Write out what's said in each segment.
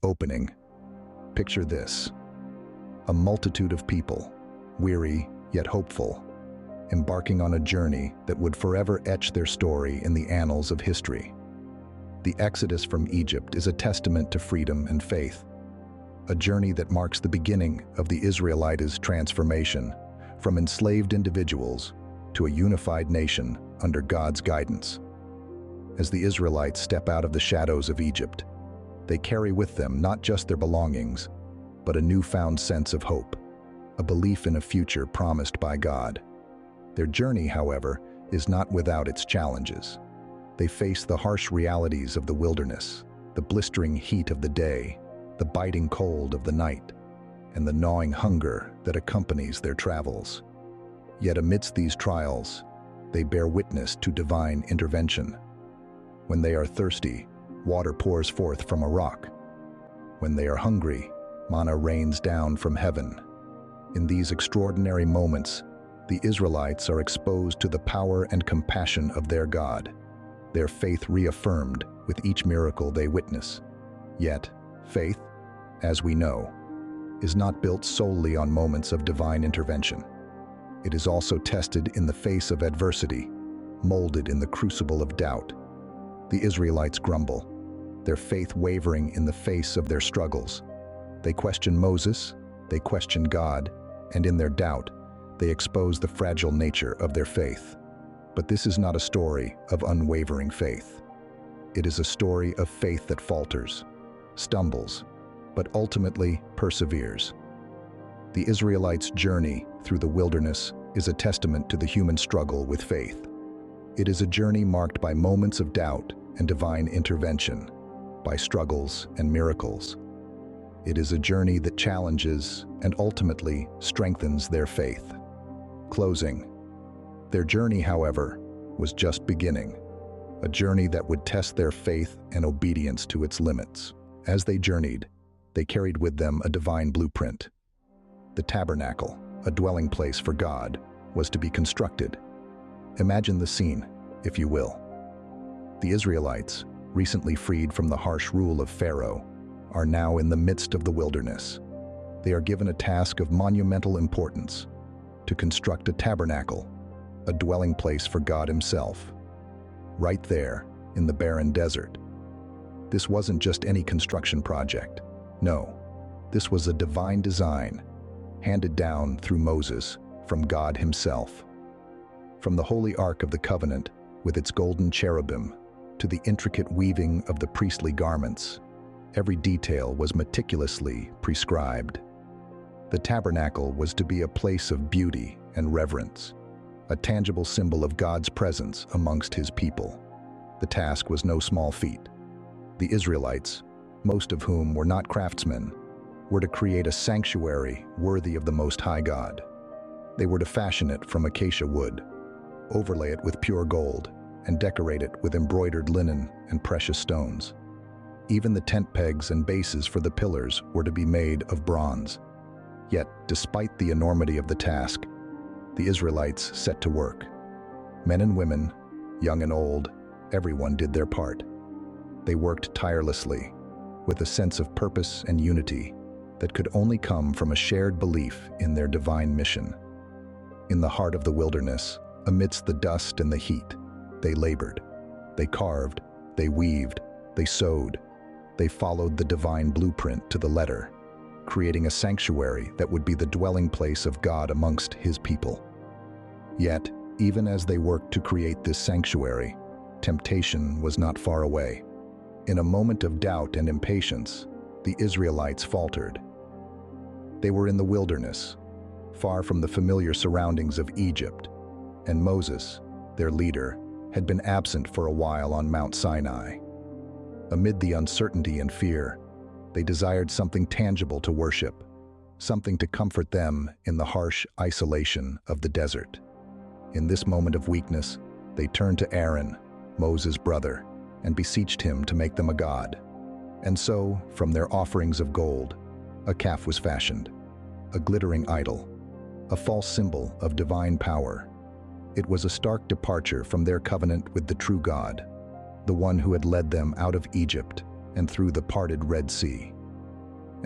Opening. Picture this. A multitude of people, weary yet hopeful, embarking on a journey that would forever etch their story in the annals of history. The Exodus from Egypt is a testament to freedom and faith, a journey that marks the beginning of the Israelites' transformation from enslaved individuals to a unified nation under God's guidance. As the Israelites step out of the shadows of Egypt, they carry with them not just their belongings, but a newfound sense of hope, a belief in a future promised by God. Their journey, however, is not without its challenges. They face the harsh realities of the wilderness, the blistering heat of the day, the biting cold of the night, and the gnawing hunger that accompanies their travels. Yet amidst these trials, they bear witness to divine intervention. When they are thirsty, water pours forth from a rock. When they are hungry, manna rains down from heaven. In these extraordinary moments, the Israelites are exposed to the power and compassion of their God, their faith reaffirmed with each miracle they witness. Yet, faith, as we know, is not built solely on moments of divine intervention. It is also tested in the face of adversity, molded in the crucible of doubt. The Israelites grumble, their faith wavering in the face of their struggles. They question Moses, they question God, and in their doubt, they expose the fragile nature of their faith. But this is not a story of unwavering faith. It is a story of faith that falters, stumbles, but ultimately perseveres. The Israelites' journey through the wilderness is a testament to the human struggle with faith. It is a journey marked by moments of doubt and divine intervention, by struggles and miracles. It is a journey that challenges and ultimately strengthens their faith. Closing. Their journey, however, was just beginning, a journey that would test their faith and obedience to its limits. As they journeyed, they carried with them a divine blueprint. The Tabernacle, a dwelling place for God, was to be constructed. Imagine the scene, if you will. The Israelites, recently freed from the harsh rule of Pharaoh, are now in the midst of the wilderness. They are given a task of monumental importance: to construct a tabernacle, a dwelling place for God Himself, right there in the barren desert. This wasn't just any construction project. No, this was a divine design, handed down through Moses from God Himself. From the holy Ark of the Covenant, with its golden cherubim, to the intricate weaving of the priestly garments, every detail was meticulously prescribed. The tabernacle was to be a place of beauty and reverence, a tangible symbol of God's presence amongst His people. The task was no small feat. The Israelites, most of whom were not craftsmen, were to create a sanctuary worthy of the Most High God. They were to fashion it from acacia wood, overlay it with pure gold, and decorate it with embroidered linen and precious stones. Even the tent pegs and bases for the pillars were to be made of bronze. Yet, despite the enormity of the task, the Israelites set to work. Men and women, young and old, everyone did their part. They worked tirelessly, with a sense of purpose and unity that could only come from a shared belief in their divine mission. In the heart of the wilderness, amidst the dust and the heat, they labored. They carved, they weaved, they sewed. They followed the divine blueprint to the letter, creating a sanctuary that would be the dwelling place of God amongst His people. Yet, even as they worked to create this sanctuary, temptation was not far away. In a moment of doubt and impatience, the Israelites faltered. They were in the wilderness, far from the familiar surroundings of Egypt, and Moses, their leader, had been absent for a while on Mount Sinai. Amid the uncertainty and fear, they desired something tangible to worship, something to comfort them in the harsh isolation of the desert. In this moment of weakness, they turned to Aaron, Moses' brother, and beseeched him to make them a god. And so, from their offerings of gold, a calf was fashioned, a glittering idol, a false symbol of divine power. It was a stark departure from their covenant with the true God, the one who had led them out of Egypt and through the parted Red Sea.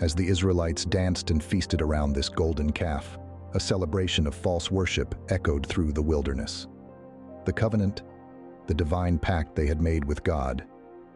As the Israelites danced and feasted around this golden calf, a celebration of false worship echoed through the wilderness. The covenant, the divine pact they had made with God,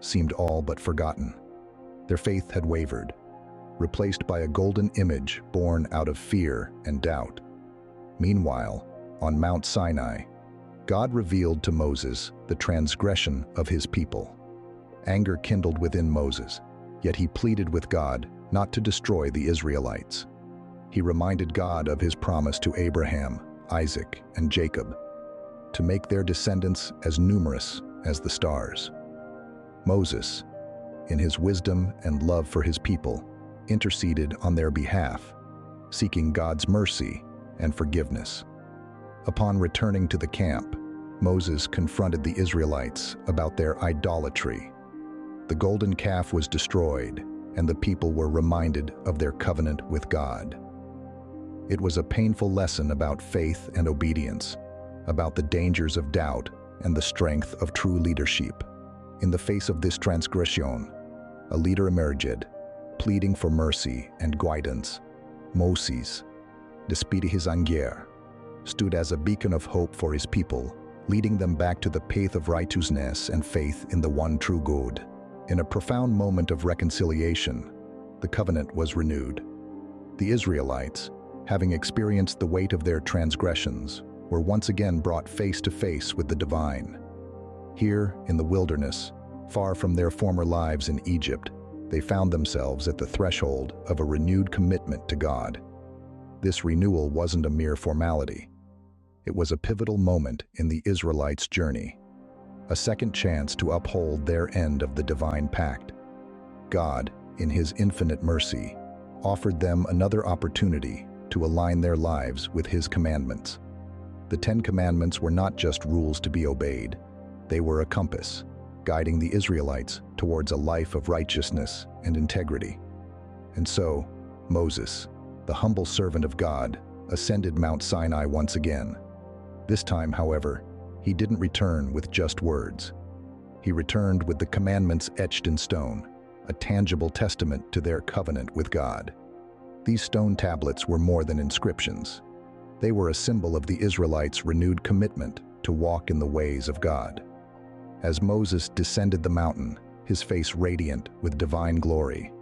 seemed all but forgotten. Their faith had wavered, replaced by a golden image born out of fear and doubt. Meanwhile, on Mount Sinai, God revealed to Moses the transgression of his people. Anger kindled within Moses, yet he pleaded with God not to destroy the Israelites. He reminded God of his promise to Abraham, Isaac, and Jacob, to make their descendants as numerous as the stars. Moses, in his wisdom and love for his people, interceded on their behalf, seeking God's mercy and forgiveness. Upon returning to the camp, Moses confronted the Israelites about their idolatry. The golden calf was destroyed, and the people were reminded of their covenant with God. It was a painful lesson about faith and obedience, about the dangers of doubt and the strength of true leadership. In the face of this transgression, a leader emerged, pleading for mercy and guidance. Moses, despite his anger, stood as a beacon of hope for his people, leading them back to the path of righteousness and faith in the one true God. In a profound moment of reconciliation, the covenant was renewed. The Israelites, having experienced the weight of their transgressions, were once again brought face to face with the divine. Here, in the wilderness, far from their former lives in Egypt, they found themselves at the threshold of a renewed commitment to God. This renewal wasn't a mere formality. It was a pivotal moment in the Israelites' journey, a second chance to uphold their end of the divine pact. God, in his infinite mercy, offered them another opportunity to align their lives with his commandments. The 10 Commandments were not just rules to be obeyed. They were a compass, guiding the Israelites towards a life of righteousness and integrity. And so, Moses, the humble servant of God, ascended Mount Sinai once again. This time, however, he didn't return with just words. He returned with the commandments etched in stone, a tangible testament to their covenant with God. These stone tablets were more than inscriptions. They were a symbol of the Israelites' renewed commitment to walk in the ways of God. As Moses descended the mountain, his face radiant with divine glory,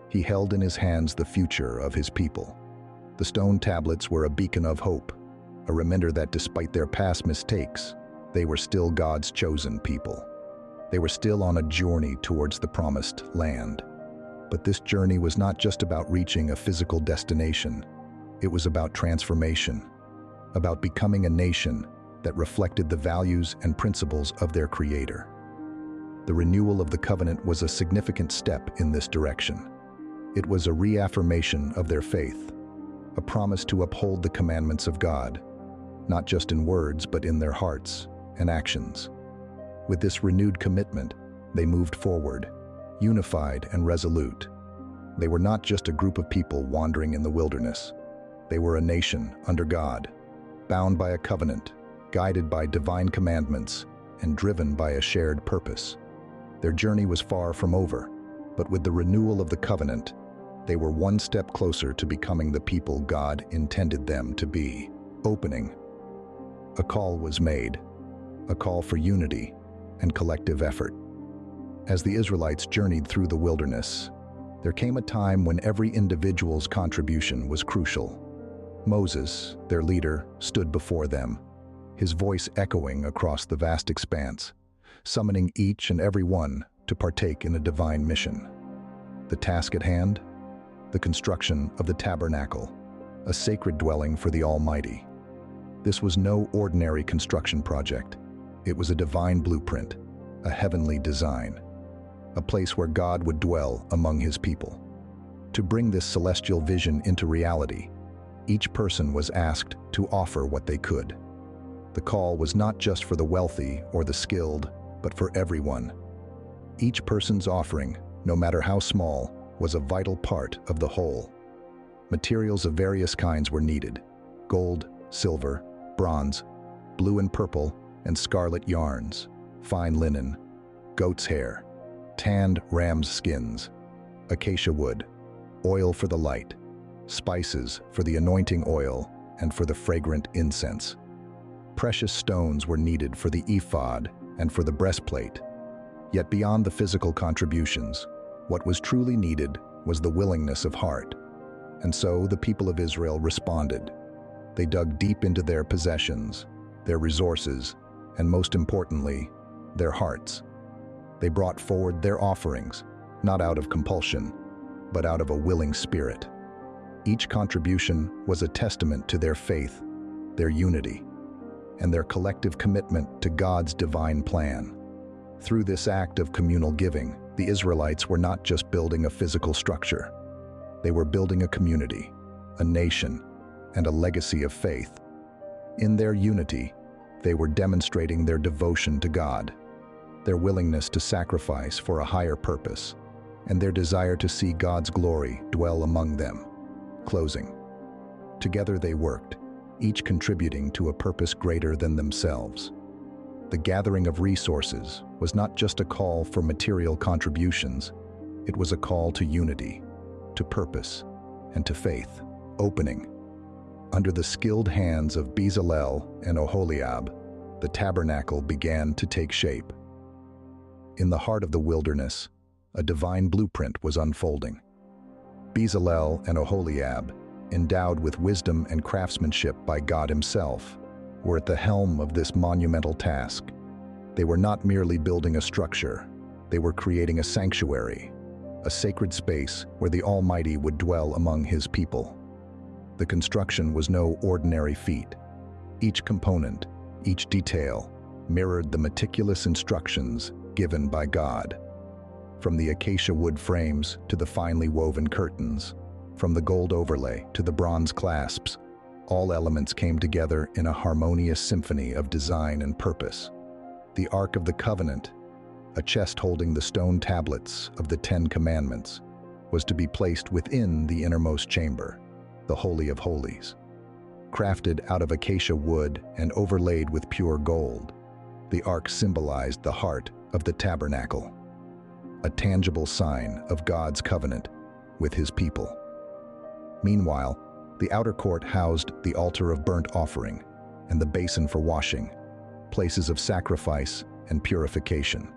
he held in his hands the future of his people. The stone tablets were a beacon of hope, a reminder that despite their past mistakes, they were still God's chosen people. They were still on a journey towards the promised land. But this journey was not just about reaching a physical destination. It was about transformation, about becoming a nation that reflected the values and principles of their Creator. The renewal of the covenant was a significant step in this direction. It was a reaffirmation of their faith, a promise to uphold the commandments of God, not just in words but in their hearts and actions. With this renewed commitment, they moved forward, unified and resolute. They were not just a group of people wandering in the wilderness. They were a nation under God, bound by a covenant, guided by divine commandments, and driven by a shared purpose. Their journey was far from over, but with the renewal of the covenant, they were one step closer to becoming the people God intended them to be. Opening. A call was made, a call for unity and collective effort. As the Israelites journeyed through the wilderness, there came a time when every individual's contribution was crucial. Moses, their leader, stood before them, his voice echoing across the vast expanse, summoning each and every one to partake in a divine mission. The task at hand? The construction of the Tabernacle, a sacred dwelling for the Almighty. This was no ordinary construction project. It was a divine blueprint, a heavenly design, a place where God would dwell among his people. To bring this celestial vision into reality, each person was asked to offer what they could. The call was not just for the wealthy or the skilled, but for everyone. Each person's offering, no matter how small, was a vital part of the whole. Materials of various kinds were needed: gold, silver, bronze, blue and purple, and scarlet yarns, fine linen, goat's hair, tanned ram's skins, acacia wood, oil for the light, spices for the anointing oil and for the fragrant incense. Precious stones were needed for the ephod and for the breastplate. Yet beyond the physical contributions, what was truly needed was the willingness of heart. And so the people of Israel responded. They dug deep into their possessions, their resources, and most importantly, their hearts. They brought forward their offerings, not out of compulsion, but out of a willing spirit. Each contribution was a testament to their faith, their unity, and their collective commitment to God's divine plan. Through this act of communal giving, the Israelites were not just building a physical structure. They were building a community, a nation, and a legacy of faith. In their unity, they were demonstrating their devotion to God, their willingness to sacrifice for a higher purpose, and their desire to see God's glory dwell among them. Closing. Together they worked, each contributing to a purpose greater than themselves. The gathering of resources was not just a call for material contributions, it was a call to unity, to purpose, and to faith. Opening. Under the skilled hands of Bezalel and Oholiab, the tabernacle began to take shape. In the heart of the wilderness, a divine blueprint was unfolding. Bezalel and Oholiab, endowed with wisdom and craftsmanship by God Himself, were at the helm of this monumental task. They were not merely building a structure, they were creating a sanctuary, a sacred space where the Almighty would dwell among His people. The construction was no ordinary feat. Each component, each detail, mirrored the meticulous instructions given by God. From the acacia wood frames to the finely woven curtains, from the gold overlay to the bronze clasps, all elements came together in a harmonious symphony of design and purpose. The Ark of the Covenant, a chest holding the stone tablets of the 10 Commandments, was to be placed within the innermost chamber, the Holy of Holies. Crafted out of acacia wood and overlaid with pure gold, the Ark symbolized the heart of the tabernacle, a tangible sign of God's covenant with His people. Meanwhile, the outer court housed the altar of burnt offering and the basin for washing, places of sacrifice and purification.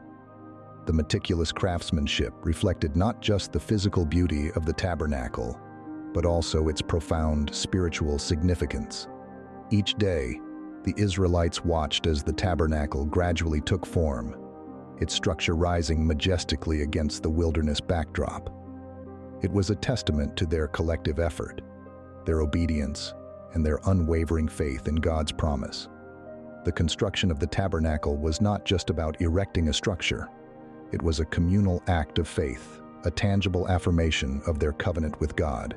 The meticulous craftsmanship reflected not just the physical beauty of the tabernacle, but also its profound spiritual significance. Each day, the Israelites watched as the tabernacle gradually took form, its structure rising majestically against the wilderness backdrop. It was a testament to their collective effort, their obedience, and their unwavering faith in God's promise. The construction of the tabernacle was not just about erecting a structure. It was a communal act of faith, a tangible affirmation of their covenant with God.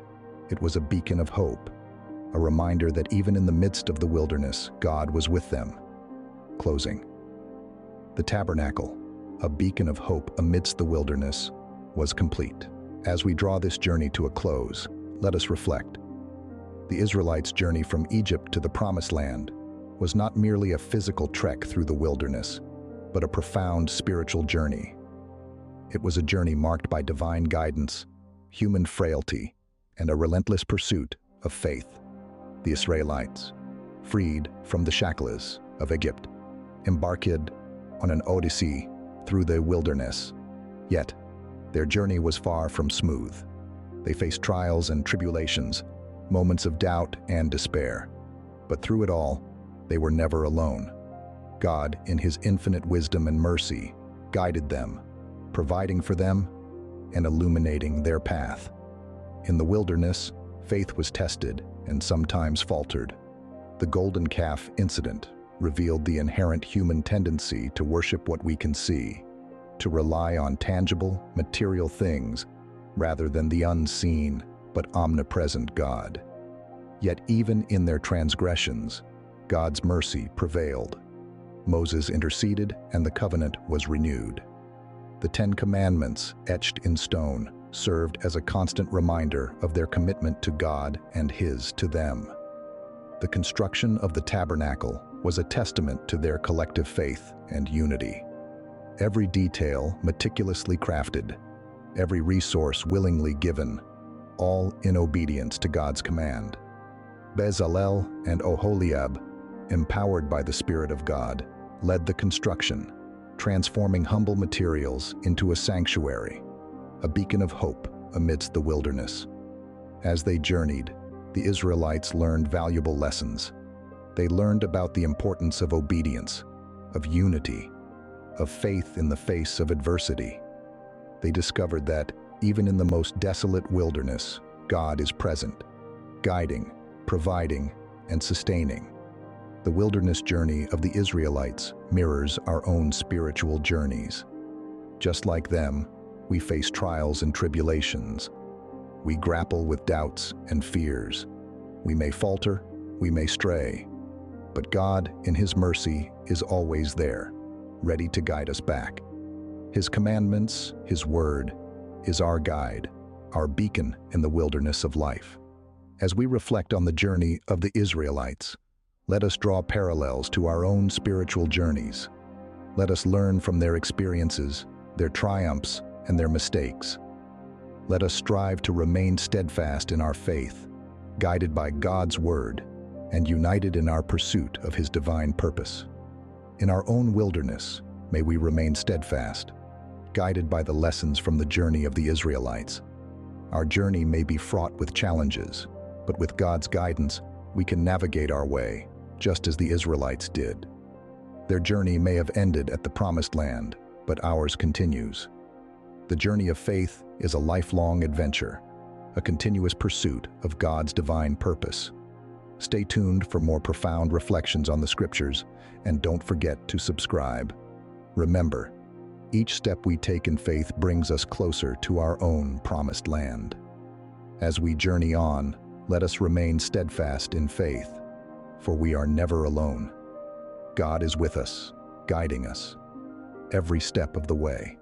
It was a beacon of hope, a reminder that even in the midst of the wilderness, God was with them. Closing. The tabernacle, a beacon of hope amidst the wilderness, was complete. As we draw this journey to a close, let us reflect. The Israelites' journey from Egypt to the Promised Land was not merely a physical trek through the wilderness, but a profound spiritual journey. It was a journey marked by divine guidance, human frailty, and a relentless pursuit of faith. The Israelites, freed from the shackles of Egypt, embarked on an odyssey through the wilderness. Yet, their journey was far from smooth. They faced trials and tribulations, moments of doubt and despair. But through it all, they were never alone. God, in His infinite wisdom and mercy, guided them, providing for them and illuminating their path. In the wilderness, faith was tested and sometimes faltered. The golden calf incident revealed the inherent human tendency to worship what we can see, to rely on tangible, material things rather than the unseen but omnipresent God. Yet even in their transgressions, God's mercy prevailed. Moses interceded and the covenant was renewed. The 10 Commandments, etched in stone, served as a constant reminder of their commitment to God and His to them. The construction of the tabernacle was a testament to their collective faith and unity. Every detail meticulously crafted, every resource willingly given, all in obedience to God's command. Bezalel and Oholiab, empowered by the Spirit of God, led the construction, transforming humble materials into a sanctuary, a beacon of hope amidst the wilderness. As they journeyed, the Israelites learned valuable lessons. They learned about the importance of obedience, of unity, of faith in the face of adversity. They discovered that, even in the most desolate wilderness, God is present, guiding, providing, and sustaining. The wilderness journey of the Israelites mirrors our own spiritual journeys. Just like them, we face trials and tribulations. We grapple with doubts and fears. We may falter, we may stray, but God, in His mercy, is always there, ready to guide us back. His commandments, His word, is our guide, our beacon in the wilderness of life. As we reflect on the journey of the Israelites, let us draw parallels to our own spiritual journeys. Let us learn from their experiences, their triumphs, and their mistakes. Let us strive to remain steadfast in our faith, guided by God's word, and united in our pursuit of His divine purpose. In our own wilderness, may we remain steadfast, guided by the lessons from the journey of the Israelites. Our journey may be fraught with challenges, but with God's guidance, we can navigate our way, just as the Israelites did. Their journey may have ended at the Promised Land, but ours continues. The journey of faith is a lifelong adventure, a continuous pursuit of God's divine purpose. Stay tuned for more profound reflections on the Scriptures, and don't forget to subscribe. Remember, each step we take in faith brings us closer to our own promised land. As we journey on, let us remain steadfast in faith, for we are never alone. God is with us, guiding us every step of the way.